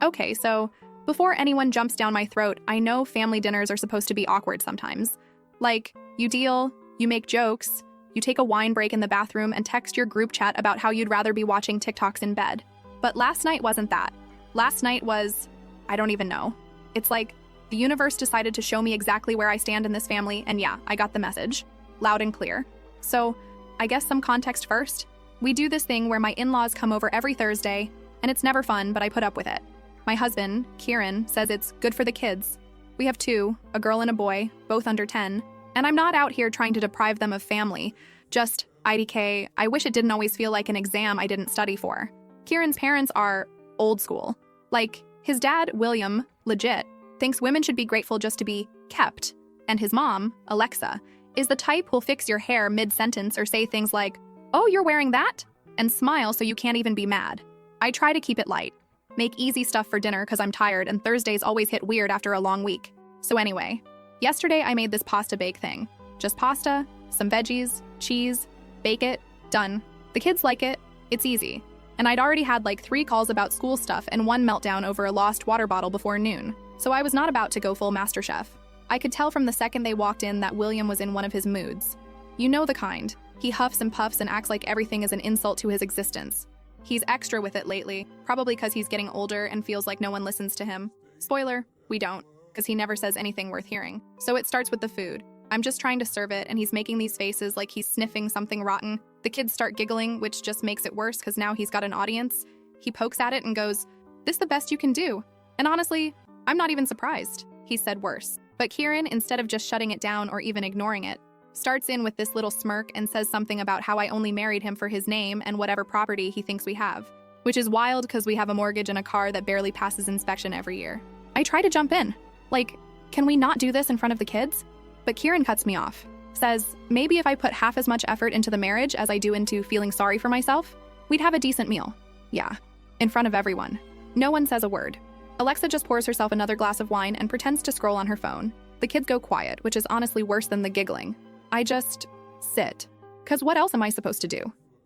Okay, so before anyone jumps down my throat, I know family dinners are supposed to be awkward sometimes. Like, you deal, you make jokes, you take a wine break in the bathroom and text your group chat about how you'd rather be watching TikToks in bed. But last night wasn't that. Last night was, I don't even know. It's like the universe decided to show me exactly where I stand in this family, and yeah, I got the message. Loud and clear. So, I guess some context first. We do this thing where my in-laws come over every Thursday, and it's never fun, but I put up with it. My husband, Kieran, says it's good for the kids. We have two, a girl and a boy, both under 10, and I'm not out here trying to deprive them of family. Just, IDK, I wish it didn't always feel like an exam I didn't study for. Kieran's parents are old school. Like, his dad, William, legit, thinks women should be grateful just to be kept. And his mom, Alexa, is the type who'll fix your hair mid-sentence or say things like, "Oh, you're wearing that?" and smile so you can't even be mad. I try to keep it light. Make easy stuff for dinner because I'm tired and Thursdays always hit weird after a long week. So anyway, yesterday I made this pasta bake thing. Just pasta, some veggies, cheese, bake it, done. The kids like it, it's easy. And I'd already had like 3 calls about school stuff and 1 meltdown over a lost water bottle before noon. So I was not about to go full MasterChef. I could tell from the second they walked in that William was in one of his moods. You know the kind. He huffs and puffs and acts like everything is an insult to his existence. He's extra with it lately, probably because he's getting older and feels like no one listens to him. Spoiler, we don't, because he never says anything worth hearing. So it starts with the food. I'm just trying to serve it, and he's making these faces like he's sniffing something rotten. The kids start giggling, which just makes it worse because now he's got an audience. He pokes at it and goes, "This the best you can do." And honestly, I'm not even surprised. He said worse. But Kieran, instead of just shutting it down or even ignoring it, starts in with this little smirk and says something about how I only married him for his name and whatever property he thinks we have. Which is wild because we have a mortgage and a car that barely passes inspection every year. I try to jump in. Like, can we not do this in front of the kids? But Kieran cuts me off. Says, maybe if I put half as much effort into the marriage as I do into feeling sorry for myself, we'd have a decent meal. Yeah, in front of everyone. No one says a word. Alexa just pours herself another glass of wine and pretends to scroll on her phone. The kids go quiet, which is honestly worse than the giggling. I just sit. 'Cause what else am I supposed to do?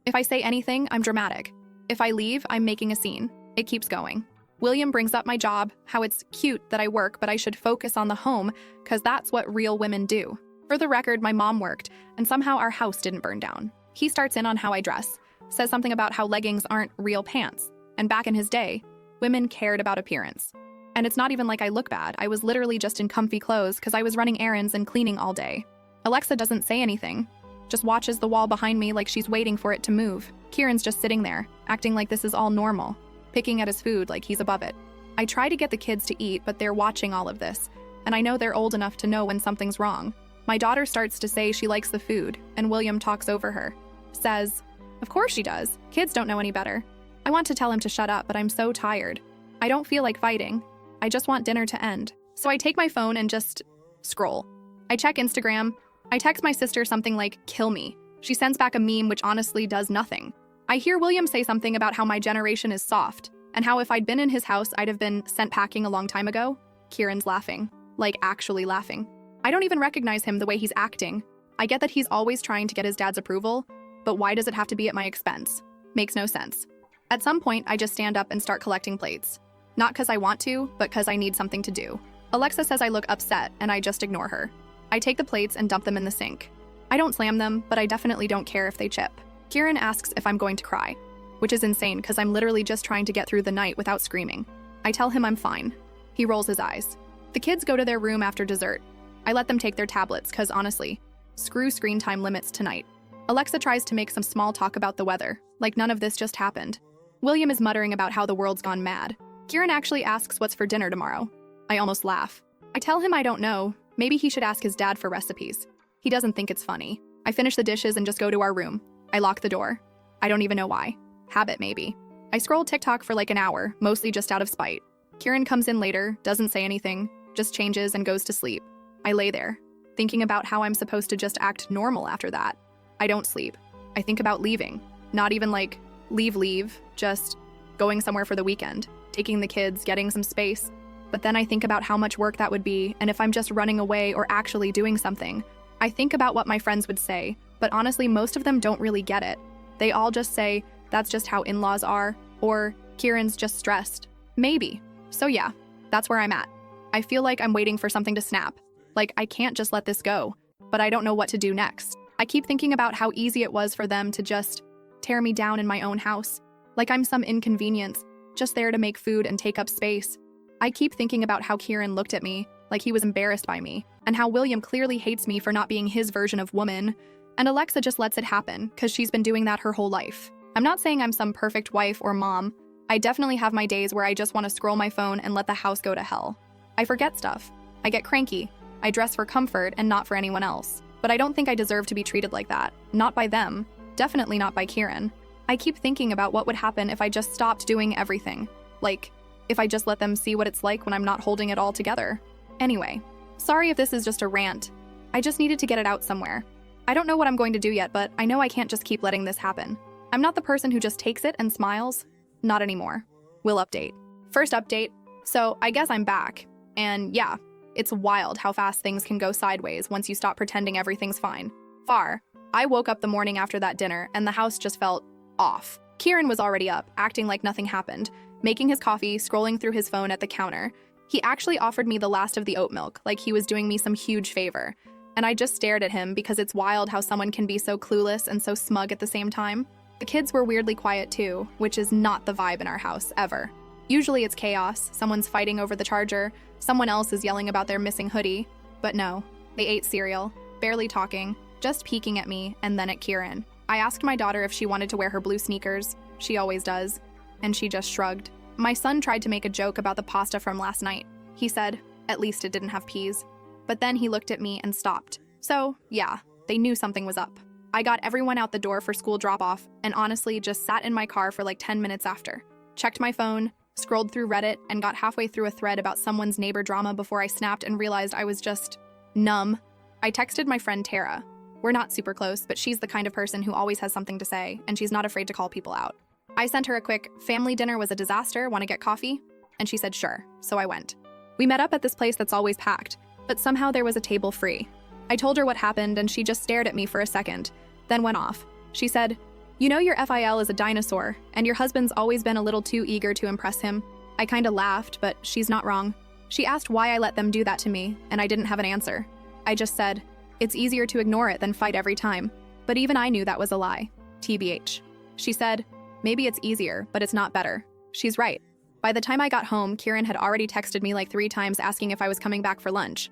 If I say anything, I'm dramatic. If I leave, I'm making a scene. It keeps going. William brings up my job, how it's cute that I work, but I should focus on the home, 'cause that's what real women do. For the record, my mom worked, and somehow our house didn't burn down. He starts in on how I dress, says something about how leggings aren't real pants, and back in his day, women cared about appearance. And it's not even like I look bad. I was literally just in comfy clothes because I was running errands and cleaning all day. Alexa doesn't say anything, just watches the wall behind me like she's waiting for it to move. Kieran's just sitting there, acting like this is all normal, picking at his food like he's above it. I try to get the kids to eat, but they're watching all of this, and I know they're old enough to know when something's wrong. My daughter starts to say she likes the food, and William talks over her. Says, "Of course she does. Kids don't know any better." I want to tell him to shut up, but I'm so tired. I don't feel like fighting. I just want dinner to end. So I take my phone and just scroll. I check Instagram. I text my sister something like, "Kill me." She sends back a meme which honestly does nothing. I hear William say something about how my generation is soft, and how if I'd been in his house, I'd have been sent packing a long time ago. Kieran's laughing. Like, actually laughing. I don't even recognize him the way he's acting. I get that he's always trying to get his dad's approval, but why does it have to be at my expense? Makes no sense. At some point, I just stand up and start collecting plates. Not because I want to, but because I need something to do. Alexa says I look upset, and I just ignore her. I take the plates and dump them in the sink. I don't slam them, but I definitely don't care if they chip. Kieran asks if I'm going to cry, which is insane because I'm literally just trying to get through the night without screaming. I tell him I'm fine. He rolls his eyes. The kids go to their room after dessert. I let them take their tablets because honestly, screw screen time limits tonight. Alexa tries to make some small talk about the weather, like none of this just happened. William is muttering about how the world's gone mad. Kieran actually asks what's for dinner tomorrow. I almost laugh. I tell him I don't know. Maybe he should ask his dad for recipes. He doesn't think it's funny. I finish the dishes and just go to our room. I lock the door. I don't even know why. Habit, maybe. I scroll TikTok for like an hour, mostly just out of spite. Kieran comes in later, doesn't say anything, just changes and goes to sleep. I lay there, thinking about how I'm supposed to just act normal after that. I don't sleep. I think about leaving. Not even like, leave, just going somewhere for the weekend, taking the kids, getting some space. But then I think about how much work that would be, and if I'm just running away or actually doing something. I think about what my friends would say, but honestly, most of them don't really get it. They all just say, that's just how in-laws are, or Kieran's just stressed. Maybe. So yeah, that's where I'm at. I feel like I'm waiting for something to snap. Like, I can't just let this go, but I don't know what to do next. I keep thinking about how easy it was for them to just tear me down in my own house. Like I'm some inconvenience, just there to make food and take up space. I keep thinking about how Kieran looked at me, like he was embarrassed by me, and how William clearly hates me for not being his version of woman, and Alexa just lets it happen because she's been doing that her whole life. I'm not saying I'm some perfect wife or mom. I definitely have my days where I just want to scroll my phone and let the house go to hell. I forget stuff. I get cranky. I dress for comfort and not for anyone else. But I don't think I deserve to be treated like that. Not by them. Definitely not by Kieran. I keep thinking about what would happen if I just stopped doing everything. Like, if I just let them see what it's like when I'm not holding it all together. Anyway, sorry if this is just a rant. I just needed to get it out somewhere. I don't know what I'm going to do yet, but I know I can't just keep letting this happen. I'm not the person who just takes it and smiles. Not anymore. We'll update. First update. So I guess I'm back. And yeah, it's wild how fast things can go sideways once you stop pretending everything's fine. I woke up the morning after that dinner and the house just felt off. Kieran was already up, acting like nothing happened, making his coffee, scrolling through his phone at the counter. He actually offered me the last of the oat milk, like he was doing me some huge favor. And I just stared at him because it's wild how someone can be so clueless and so smug at the same time. The kids were weirdly quiet too, which is not the vibe in our house, ever. Usually it's chaos, someone's fighting over the charger, someone else is yelling about their missing hoodie. But no, they ate cereal, barely talking, just peeking at me and then at Kieran. I asked my daughter if she wanted to wear her blue sneakers. She always does. And she just shrugged. My son tried to make a joke about the pasta from last night. He said, at least it didn't have peas. But then he looked at me and stopped. So, yeah, they knew something was up. I got everyone out the door for school drop-off and honestly just sat in my car for like 10 minutes after. Checked my phone, scrolled through Reddit, and got halfway through a thread about someone's neighbor drama before I snapped and realized I was just numb. I texted my friend Tara. We're not super close, but she's the kind of person who always has something to say, and she's not afraid to call people out. I sent her a quick, family dinner was a disaster, want to get coffee? And she said sure, so I went. We met up at this place that's always packed, but somehow there was a table free. I told her what happened, and she just stared at me for a second, then went off. She said, "You know your FIL is a dinosaur, and your husband's always been a little too eager to impress him." I kinda laughed, but she's not wrong. She asked why I let them do that to me, and I didn't have an answer. I just said, it's easier to ignore it than fight every time. But even I knew that was a lie. TBH. She said, maybe it's easier, but it's not better. She's right. By the time I got home, Kieran had already texted me like 3 times asking if I was coming back for lunch.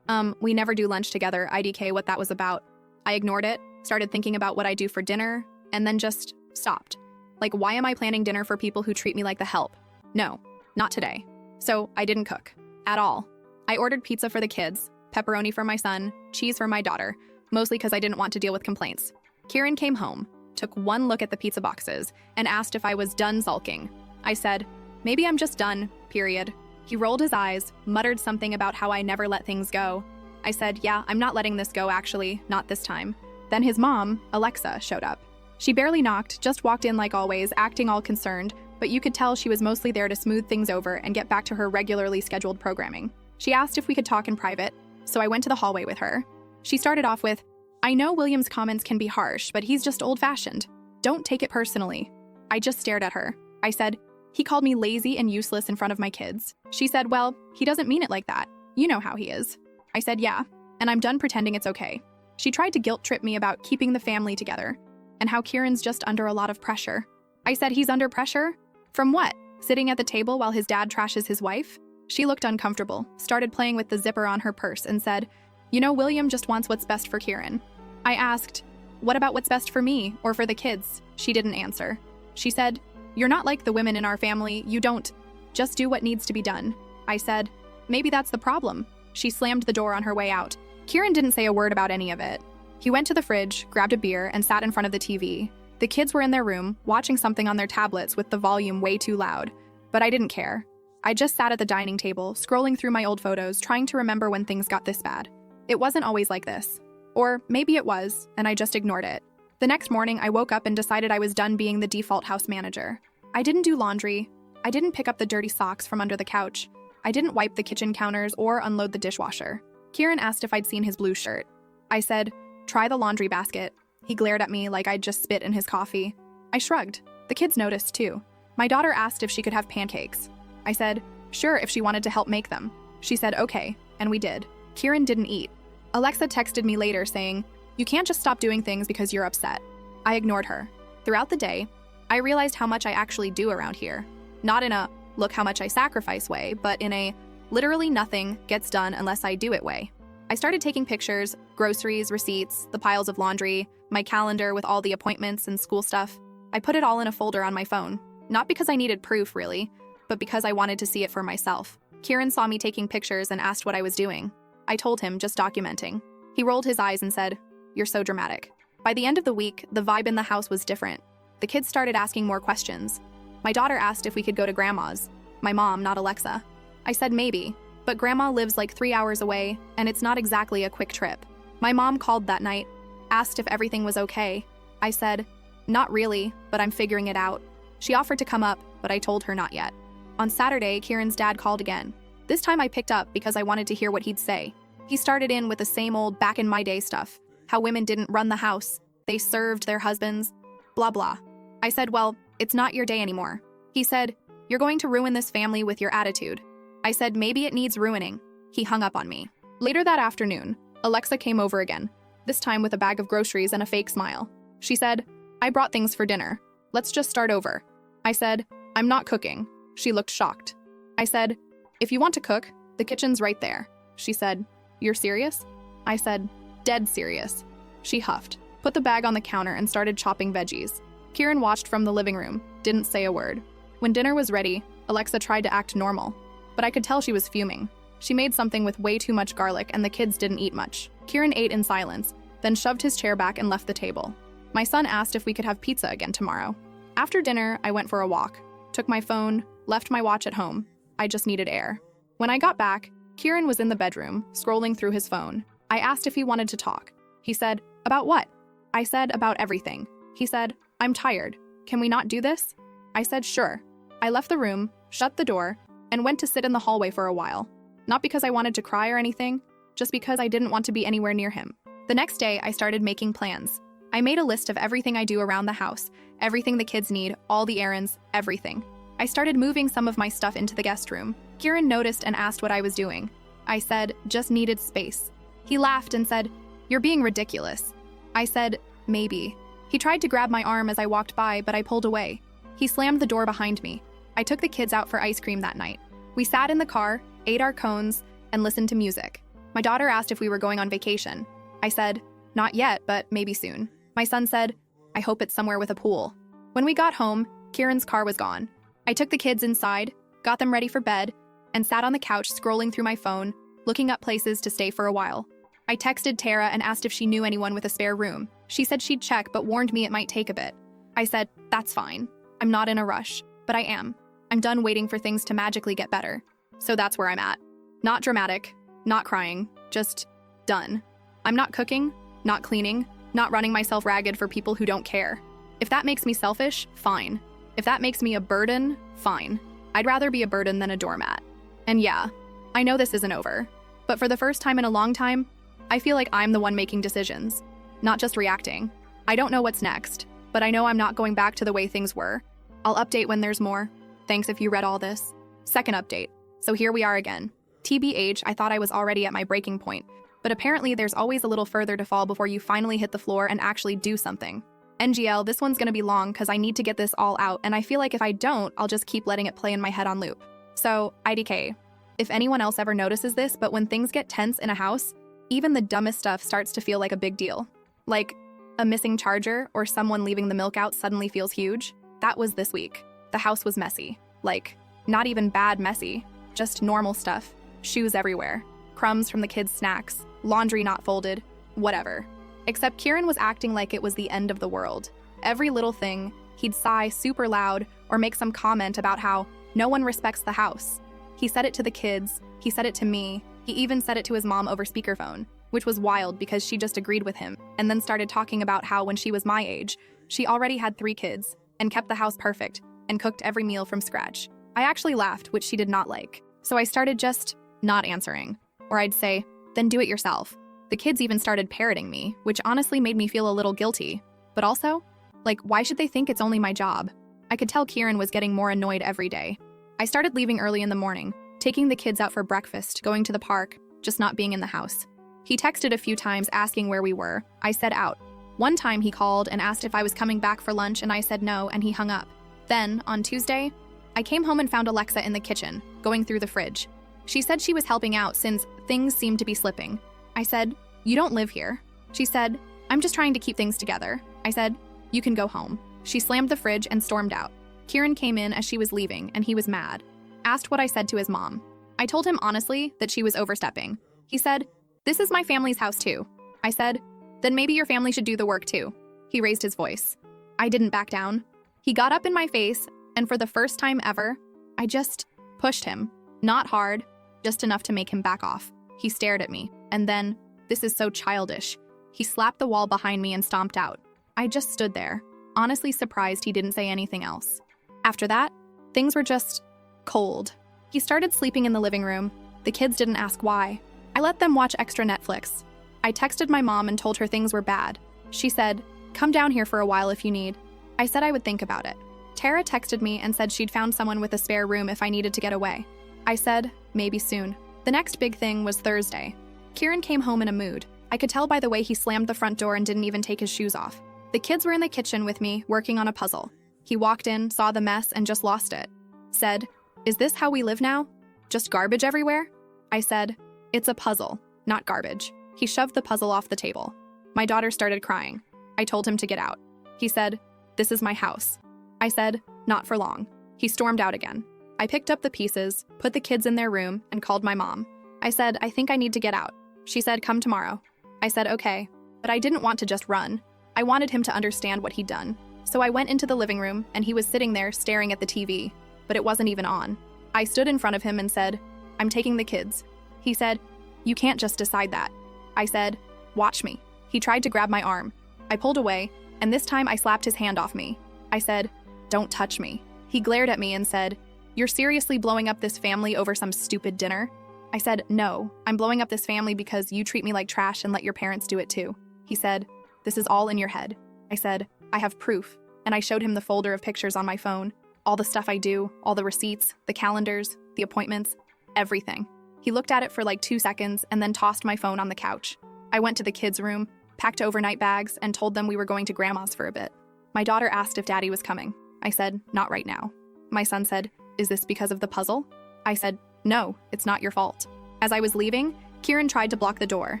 We never do lunch together, IDK what that was about. I ignored it, started thinking about what I do for dinner, and then just stopped. Like, why am I planning dinner for people who treat me like the help? No, not today. So I didn't cook. At all. I ordered pizza for the kids, pepperoni for my son, cheese for my daughter, mostly because I didn't want to deal with complaints. Kieran came home, took one look at the pizza boxes, and asked if I was done sulking. I said, maybe I'm just done, period. He rolled his eyes, muttered something about how I never let things go. I said, yeah, I'm not letting this go actually, not this time. Then his mom, Alexa, showed up. She barely knocked, just walked in like always, acting all concerned, but you could tell she was mostly there to smooth things over and get back to her regularly scheduled programming. She asked if we could talk in private, so I went to the hallway with her. She started off with, I know William's comments can be harsh, but he's just old-fashioned. Don't take it personally. I just stared at her. I said, he called me lazy and useless in front of my kids. She said, well, he doesn't mean it like that. You know how he is. I said, yeah, and I'm done pretending it's okay. She tried to guilt-trip me about keeping the family together and how Kieran's just under a lot of pressure. I said, he's under pressure? From what? Sitting at the table while his dad trashes his wife? She looked uncomfortable, started playing with the zipper on her purse, and said, you know, William just wants what's best for Kieran. I asked, what about what's best for me or for the kids? She didn't answer. She said, you're not like the women in our family, you don't just do what needs to be done. I said, maybe that's the problem. She slammed the door on her way out. Kieran didn't say a word about any of it. He went to the fridge, grabbed a beer, and sat in front of the TV. The kids were in their room, watching something on their tablets with the volume way too loud. But I didn't care. I just sat at the dining table, scrolling through my old photos, trying to remember when things got this bad. It wasn't always like this. Or maybe it was, and I just ignored it. The next morning, I woke up and decided I was done being the default house manager. I didn't do laundry. I didn't pick up the dirty socks from under the couch. I didn't wipe the kitchen counters or unload the dishwasher. Kieran asked if I'd seen his blue shirt. I said, try the laundry basket. He glared at me like I'd just spit in his coffee. I shrugged. The kids noticed too. My daughter asked if she could have pancakes. I said, sure if she wanted to help make them. She said okay, and we did. Kieran didn't eat. Alexa texted me later saying, "You can't just stop doing things because you're upset." I ignored her. Throughout the day, I realized how much I actually do around here. Not in a look how much I sacrifice way, but in a literally nothing gets done unless I do it way. I started taking pictures, groceries, receipts, the piles of laundry, my calendar with all the appointments and school stuff. I put it all in a folder on my phone. Not because I needed proof, really, but because I wanted to see it for myself. Kieran saw me taking pictures and asked what I was doing. I told him, just documenting. He rolled his eyes and said, "You're so dramatic." By the end of the week, the vibe in the house was different. The kids started asking more questions. My daughter asked if we could go to Grandma's. My mom, not Alexa. I said maybe, but Grandma lives like 3 hours away, and it's not exactly a quick trip. My mom called that night, asked if everything was okay. I said, "Not really, but I'm figuring it out." She offered to come up, but I told her not yet. On Saturday, Kieran's dad called again. This time I picked up because I wanted to hear what he'd say. He started in with the same old back in my day stuff, how women didn't run the house, they served their husbands, blah blah. I said, "Well, it's not your day anymore." He said, "You're going to ruin this family with your attitude." I said, "Maybe it needs ruining." He hung up on me. Later that afternoon, Alexa came over again, this time with a bag of groceries and a fake smile. She said, "I brought things for dinner. Let's just start over." I said, "I'm not cooking." She looked shocked. I said, "If you want to cook, the kitchen's right there." She said, "You're serious?" I said, "Dead serious." She huffed, put the bag on the counter and started chopping veggies. Kieran watched from the living room, didn't say a word. When dinner was ready, Alexa tried to act normal, but I could tell she was fuming. She made something with way too much garlic and the kids didn't eat much. Kieran ate in silence, then shoved his chair back and left the table. My son asked if we could have pizza again tomorrow. After dinner, I went for a walk, took my phone, left my watch at home. I just needed air. When I got back, Kieran was in the bedroom, scrolling through his phone. I asked if he wanted to talk. He said, "About what?" I said, "About everything." He said, "I'm tired. Can we not do this?" I said, "Sure." I left the room, shut the door, and went to sit in the hallway for a while. Not because I wanted to cry or anything, just because I didn't want to be anywhere near him. The next day, I started making plans. I made a list of everything I do around the house, everything the kids need, all the errands, everything. I started moving some of my stuff into the guest room. Kieran noticed and asked what I was doing. I said, "Just needed space." He laughed and said, "You're being ridiculous." I said, "Maybe." He tried to grab my arm as I walked by, but I pulled away. He slammed the door behind me. I took the kids out for ice cream that night. We sat in the car, ate our cones, and listened to music. My daughter asked if we were going on vacation. I said, "Not yet, but maybe soon." My son said, "I hope it's somewhere with a pool." When we got home, Kieran's car was gone. I took the kids inside, got them ready for bed, and sat on the couch scrolling through my phone, looking up places to stay for a while. I texted Tara and asked if she knew anyone with a spare room. She said she'd check, but warned me it might take a bit. I said, "That's fine. I'm not in a rush, but I am. I'm done waiting for things to magically get better." So that's where I'm at. Not dramatic, not crying, just done. I'm not cooking, not cleaning, not running myself ragged for people who don't care. If that makes me selfish, fine. If that makes me a burden, fine. I'd rather be a burden than a doormat. And yeah, I know this isn't over, but for the first time in a long time, I feel like I'm the one making decisions, not just reacting. I don't know what's next, but I know I'm not going back to the way things were. I'll update when there's more. Thanks if you read all this. Second update. So here we are again. TBH, I thought I was already at my breaking point, but apparently there's always a little further to fall before you finally hit the floor and actually do something. NGL, this one's gonna be long because I need to get this all out, and I feel like if I don't, I'll just keep letting it play in my head on loop. So, IDK. If anyone else ever notices this, but when things get tense in a house, even the dumbest stuff starts to feel like a big deal. Like a missing charger or someone leaving the milk out suddenly feels huge. That was this week. The house was messy. Like, not even bad messy, just normal stuff. Shoes everywhere, crumbs from the kids' snacks, laundry not folded, whatever. Except Kieran was acting like it was the end of the world. Every little thing, he'd sigh super loud or make some comment about how no one respects the house. He said it to the kids, he said it to me, he even said it to his mom over speakerphone, which was wild because she just agreed with him, and then started talking about how when she was my age, she already had 3 kids, and kept the house perfect, and cooked every meal from scratch. I actually laughed, which she did not like. So I started just not answering. Or I'd say, "Then do it yourself." The kids even started parroting me, which honestly made me feel a little guilty. But also, like, why should they think it's only my job? I could tell Kieran was getting more annoyed every day. I started leaving early in the morning, taking the kids out for breakfast, going to the park, just not being in the house. He texted a few times asking where we were. I said out. One time he called and asked if I was coming back for lunch and I said no and he hung up. Then, on Tuesday, I came home and found Alexa in the kitchen, going through the fridge. She said she was helping out since things seemed to be slipping. I said, "You don't live here." She said, "I'm just trying to keep things together." I said, "You can go home." She slammed the fridge and stormed out. Kieran came in as she was leaving and he was mad. Asked what I said to his mom. I told him honestly that she was overstepping. He said, "This is my family's house too." I said, "Then maybe your family should do the work too." He raised his voice. I didn't back down. He got up in my face, and for the first time ever, I just pushed him. Not hard, just enough to make him back off. He stared at me, and then, this is so childish, he slapped the wall behind me and stomped out. I just stood there, honestly surprised he didn't say anything else. After that, things were just cold. He started sleeping in the living room. The kids didn't ask why. I let them watch extra Netflix. I texted my mom and told her things were bad. She said, "Come down here for a while if you need." I said I would think about it. Tara texted me and said she'd found someone with a spare room if I needed to get away. I said, maybe soon. The next big thing was Thursday. Kieran came home in a mood. I could tell by the way he slammed the front door and didn't even take his shoes off. The kids were in the kitchen with me, working on a puzzle. He walked in, saw the mess, and just lost it. Said, "Is this how we live now? Just garbage everywhere?" I said, "It's a puzzle, not garbage." He shoved the puzzle off the table. My daughter started crying. I told him to get out. He said, "This is my house." I said, "Not for long." He stormed out again. I picked up the pieces, put the kids in their room, and called my mom. I said, "I think I need to get out." She said, "Come tomorrow." I said, "Okay," but I didn't want to just run. I wanted him to understand what he'd done. So I went into the living room, and he was sitting there staring at the TV, but it wasn't even on. I stood in front of him and said, "I'm taking the kids." He said, "You can't just decide that." I said, "Watch me." He tried to grab my arm. I pulled away, and this time I slapped his hand off me. I said, "Don't touch me." He glared at me and said, "You're seriously blowing up this family over some stupid dinner?" I said, "No, I'm blowing up this family because you treat me like trash and let your parents do it too." He said, "This is all in your head." I said, "I have proof," and I showed him the folder of pictures on my phone, all the stuff I do, all the receipts, the calendars, the appointments, everything. He looked at it for like 2 seconds and then tossed my phone on the couch. I went to the kids' room, packed overnight bags, and told them we were going to Grandma's for a bit. My daughter asked if Daddy was coming. I said, "Not right now." My son said, "Is this because of the puzzle?" I said, "No, it's not your fault." As I was leaving, Kieran tried to block the door.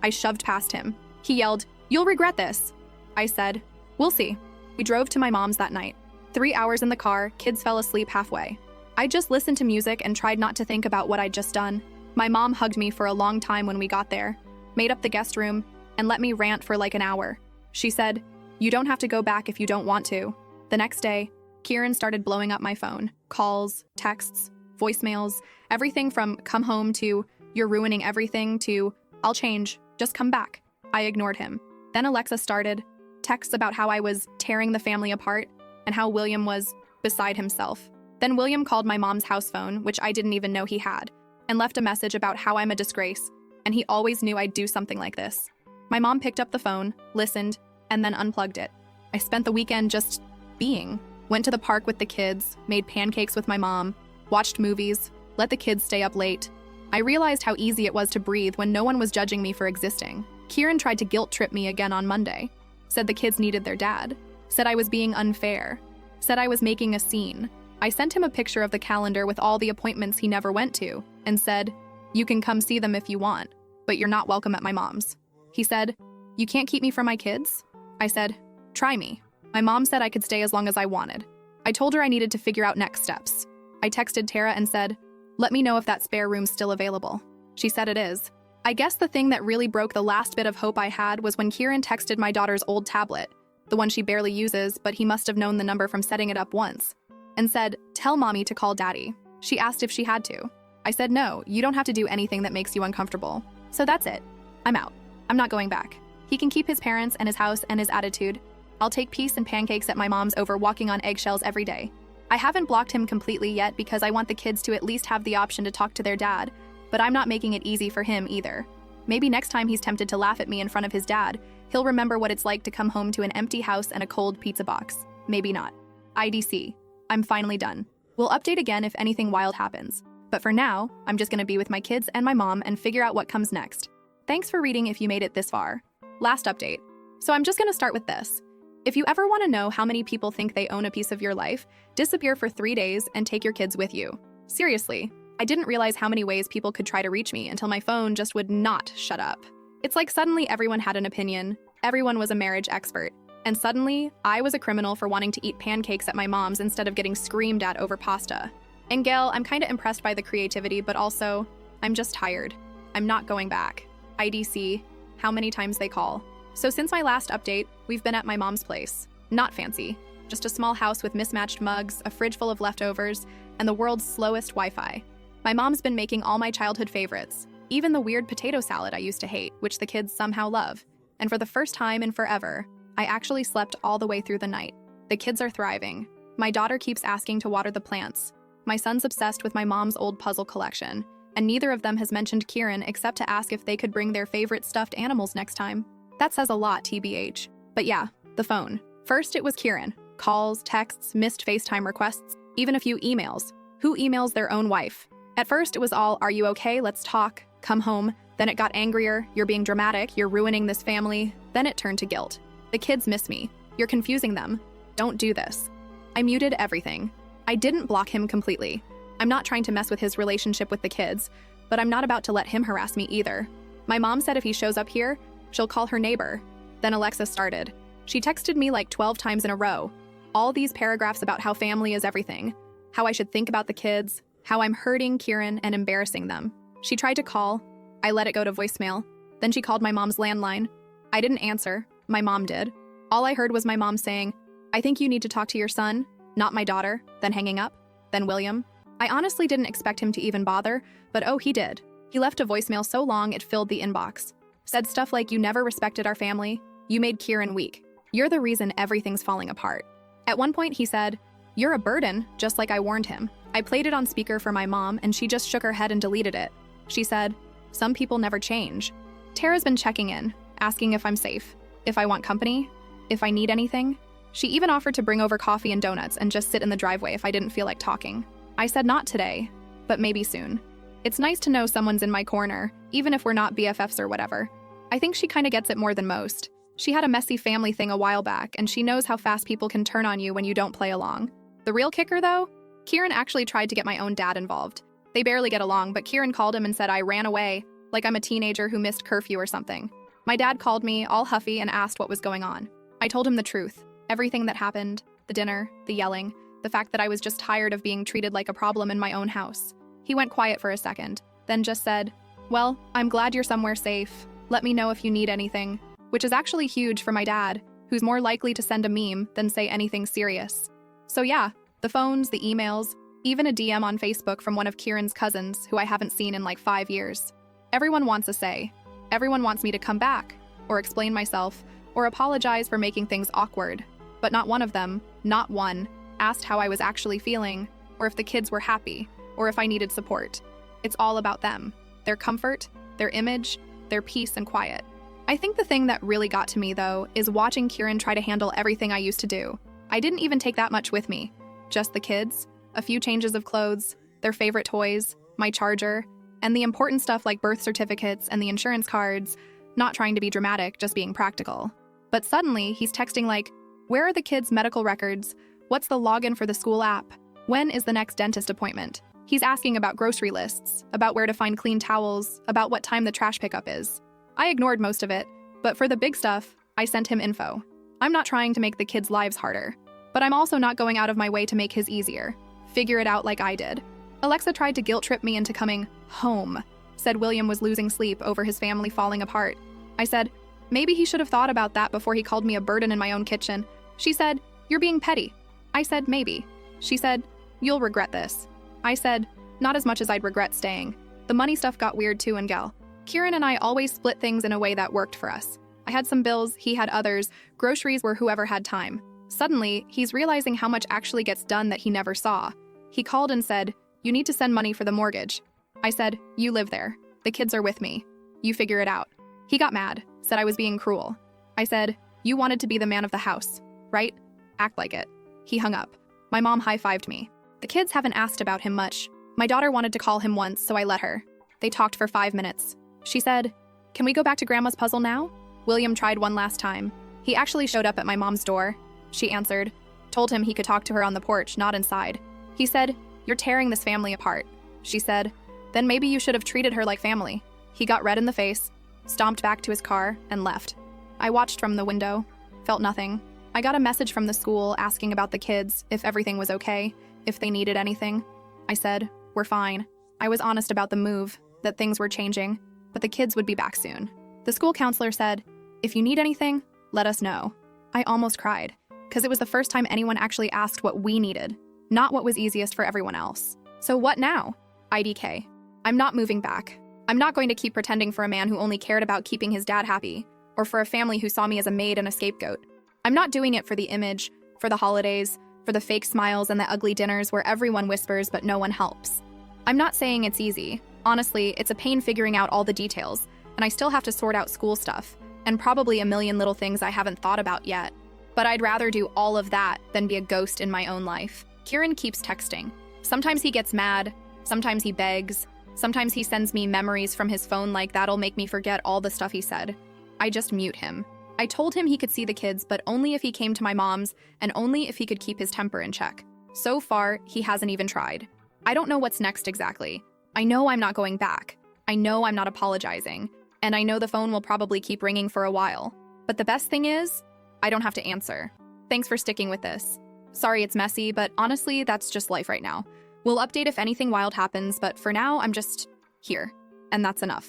I shoved past him. He yelled, "You'll regret this." I said, "We'll see." We drove to my mom's that night. 3 hours in the car, kids fell asleep halfway. I just listened to music and tried not to think about what I'd just done. My mom hugged me for a long time when we got there, made up the guest room, and let me rant for like an hour. She said, "You don't have to go back if you don't want to." The next day, Kieran started blowing up my phone. Calls, texts, voicemails, everything from "come home" to "you're ruining everything" to "I'll change, just come back." I ignored him. Then Alexa started, texts about how I was tearing the family apart and how William was beside himself. Then William called my mom's house phone, which I didn't even know he had, and left a message about how I'm a disgrace, and he always knew I'd do something like this. My mom picked up the phone, listened, and then unplugged it. I spent the weekend just being. Went to the park with the kids, made pancakes with my mom, watched movies, let the kids stay up late. I realized how easy it was to breathe when no one was judging me for existing. Kieran tried to guilt trip me again on Monday. Said the kids needed their dad. Said I was being unfair. Said I was making a scene. I sent him a picture of the calendar with all the appointments he never went to and said, "You can come see them if you want, but you're not welcome at my mom's." He said, "You can't keep me from my kids?" I said, "Try me." My mom said I could stay as long as I wanted. I told her I needed to figure out next steps. I texted Tara and said, "Let me know if that spare room's still available." She said it is. I guess the thing that really broke the last bit of hope I had was when Kieran texted my daughter's old tablet, the one she barely uses, but he must have known the number from setting it up once, and said, "Tell mommy to call daddy." She asked if she had to. I said, "No, you don't have to do anything that makes you uncomfortable." So that's it. I'm out. I'm not going back. He can keep his parents and his house and his attitude. I'll take peace and pancakes at my mom's over walking on eggshells every day. I haven't blocked him completely yet because I want the kids to at least have the option to talk to their dad, but I'm not making it easy for him either. Maybe next time he's tempted to laugh at me in front of his dad, he'll remember what it's like to come home to an empty house and a cold pizza box. Maybe not. IDC. I'm finally done. We'll update again if anything wild happens. But for now, I'm just gonna be with my kids and my mom and figure out what comes next. Thanks for reading if you made it this far. Last update. So I'm just gonna start with this. If you ever wanna know how many people think they own a piece of your life, disappear for 3 days and take your kids with you. Seriously, I didn't realize how many ways people could try to reach me until my phone just would not shut up. It's like suddenly everyone had an opinion, everyone was a marriage expert, and suddenly I was a criminal for wanting to eat pancakes at my mom's instead of getting screamed at over pasta. And Gail, I'm kinda impressed by the creativity, but also, I'm just tired. I'm not going back. IDC, how many times they call. So since my last update, we've been at my mom's place. Not fancy, just a small house with mismatched mugs, a fridge full of leftovers, and the world's slowest Wi-Fi. My mom's been making all my childhood favorites, even the weird potato salad I used to hate, which the kids somehow love. And for the first time in forever, I actually slept all the way through the night. The kids are thriving. My daughter keeps asking to water the plants. My son's obsessed with my mom's old puzzle collection, and neither of them has mentioned Kieran except to ask if they could bring their favorite stuffed animals next time. That says a lot, TBH. But yeah, the phone. First, it was Kieran. Calls, texts, missed FaceTime requests, even a few emails. Who emails their own wife? At first, it was all, "Are you okay? Let's talk. Come home." Then it got angrier. "You're being dramatic. You're ruining this family." Then it turned to guilt. "The kids miss me. You're confusing them. Don't do this." I muted everything. I didn't block him completely. I'm not trying to mess with his relationship with the kids, but I'm not about to let him harass me either. My mom said if he shows up here, she'll call her neighbor. Then Alexa started. She texted me like 12 times in a row. All these paragraphs about how family is everything, how I should think about the kids, how I'm hurting Kieran and embarrassing them. She tried to call. I let it go to voicemail. Then she called my mom's landline. I didn't answer. My mom did. All I heard was my mom saying, "I think you need to talk to your son, not my daughter," then hanging up. Then William. I honestly didn't expect him to even bother, but oh, he did. He left a voicemail so long it filled the inbox. Said stuff like, "You never respected our family. You made Kieran weak. You're the reason everything's falling apart." At one point he said, "You're a burden," just like I warned him. I played it on speaker for my mom and she just shook her head and deleted it. She said, "Some people never change." Tara's been checking in, asking if I'm safe, if I want company, if I need anything. She even offered to bring over coffee and donuts and just sit in the driveway if I didn't feel like talking. I said not today, but maybe soon. It's nice to know someone's in my corner, even if we're not BFFs or whatever. I think she kinda gets it more than most. She had a messy family thing a while back, and she knows how fast people can turn on you when you don't play along. The real kicker, though? Kieran actually tried to get my own dad involved. They barely get along, but Kieran called him and said I ran away, like I'm a teenager who missed curfew or something. My dad called me, all huffy, and asked what was going on. I told him the truth. Everything that happened, the dinner, the yelling, the fact that I was just tired of being treated like a problem in my own house. He went quiet for a second, then just said, "Well, I'm glad you're somewhere safe. Let me know if you need anything," which is actually huge for my dad, who's more likely to send a meme than say anything serious. So yeah, the phones, the emails, even a DM on Facebook from one of Kieran's cousins who I haven't seen in like 5 years. Everyone wants a say. Everyone wants me to come back, or explain myself, or apologize for making things awkward. But not one of them, not one, asked how I was actually feeling, or if the kids were happy, or if I needed support. It's all about them, their comfort, their image, their peace and quiet. I think the thing that really got to me, though, is watching Kieran try to handle everything I used to do. I didn't even take that much with me. Just the kids, a few changes of clothes, their favorite toys, my charger, and the important stuff like birth certificates and the insurance cards, not trying to be dramatic, just being practical. But suddenly, he's texting like, "Where are the kids' medical records? What's the login for the school app? When is the next dentist appointment?" He's asking about grocery lists, about where to find clean towels, about what time the trash pickup is. I ignored most of it, but for the big stuff, I sent him info. I'm not trying to make the kids' lives harder, but I'm also not going out of my way to make his easier. Figure it out like I did. Alexa tried to guilt trip me into coming home, said William was losing sleep over his family falling apart. I said, maybe he should have thought about that before he called me a burden in my own kitchen. She said, "You're being petty." I said, maybe. She said, "You'll regret this." I said, not as much as I'd regret staying. The money stuff got weird too, and Gal. Kieran and I always split things in a way that worked for us. I had some bills, he had others, groceries were whoever had time. Suddenly, he's realizing how much actually gets done that he never saw. He called and said, "You need to send money for the mortgage." I said, "You live there. The kids are with me. You figure it out." He got mad, said I was being cruel. I said, "You wanted to be the man of the house, right? Act like it." He hung up. My mom high-fived me. The kids haven't asked about him much. My daughter wanted to call him once, so I let her. They talked for 5 minutes. She said, "Can we go back to Grandma's puzzle now?" William tried one last time. He actually showed up at my mom's door. She answered, told him he could talk to her on the porch, not inside. He said, "You're tearing this family apart." She said, "Then maybe you should have treated her like family." He got red in the face, stomped back to his car, and left. I watched from the window, felt nothing. I got a message from the school asking about the kids, if everything was okay, if they needed anything. I said, "We're fine." I was honest about the move, that things were changing, but the kids would be back soon. The school counselor said, "If you need anything, let us know." I almost cried, because it was the first time anyone actually asked what we needed, not what was easiest for everyone else. So what now? IDK. I'm not moving back. I'm not going to keep pretending for a man who only cared about keeping his dad happy, or for a family who saw me as a maid and a scapegoat. I'm not doing it for the image, for the holidays, for the fake smiles and the ugly dinners where everyone whispers but no one helps. I'm not saying it's easy. Honestly, it's a pain figuring out all the details, and I still have to sort out school stuff, and probably a million little things I haven't thought about yet. But I'd rather do all of that than be a ghost in my own life. Kieran keeps texting. Sometimes he gets mad, sometimes he begs, sometimes he sends me memories from his phone like that'll make me forget all the stuff he said. I just mute him. I told him he could see the kids, but only if he came to my mom's, and only if he could keep his temper in check. So far, he hasn't even tried. I don't know what's next exactly. I know I'm not going back. I know I'm not apologizing. And I know the phone will probably keep ringing for a while. But the best thing is, I don't have to answer. Thanks for sticking with this. Sorry it's messy, but honestly, that's just life right now. We'll update if anything wild happens, but for now, I'm just here. And that's enough.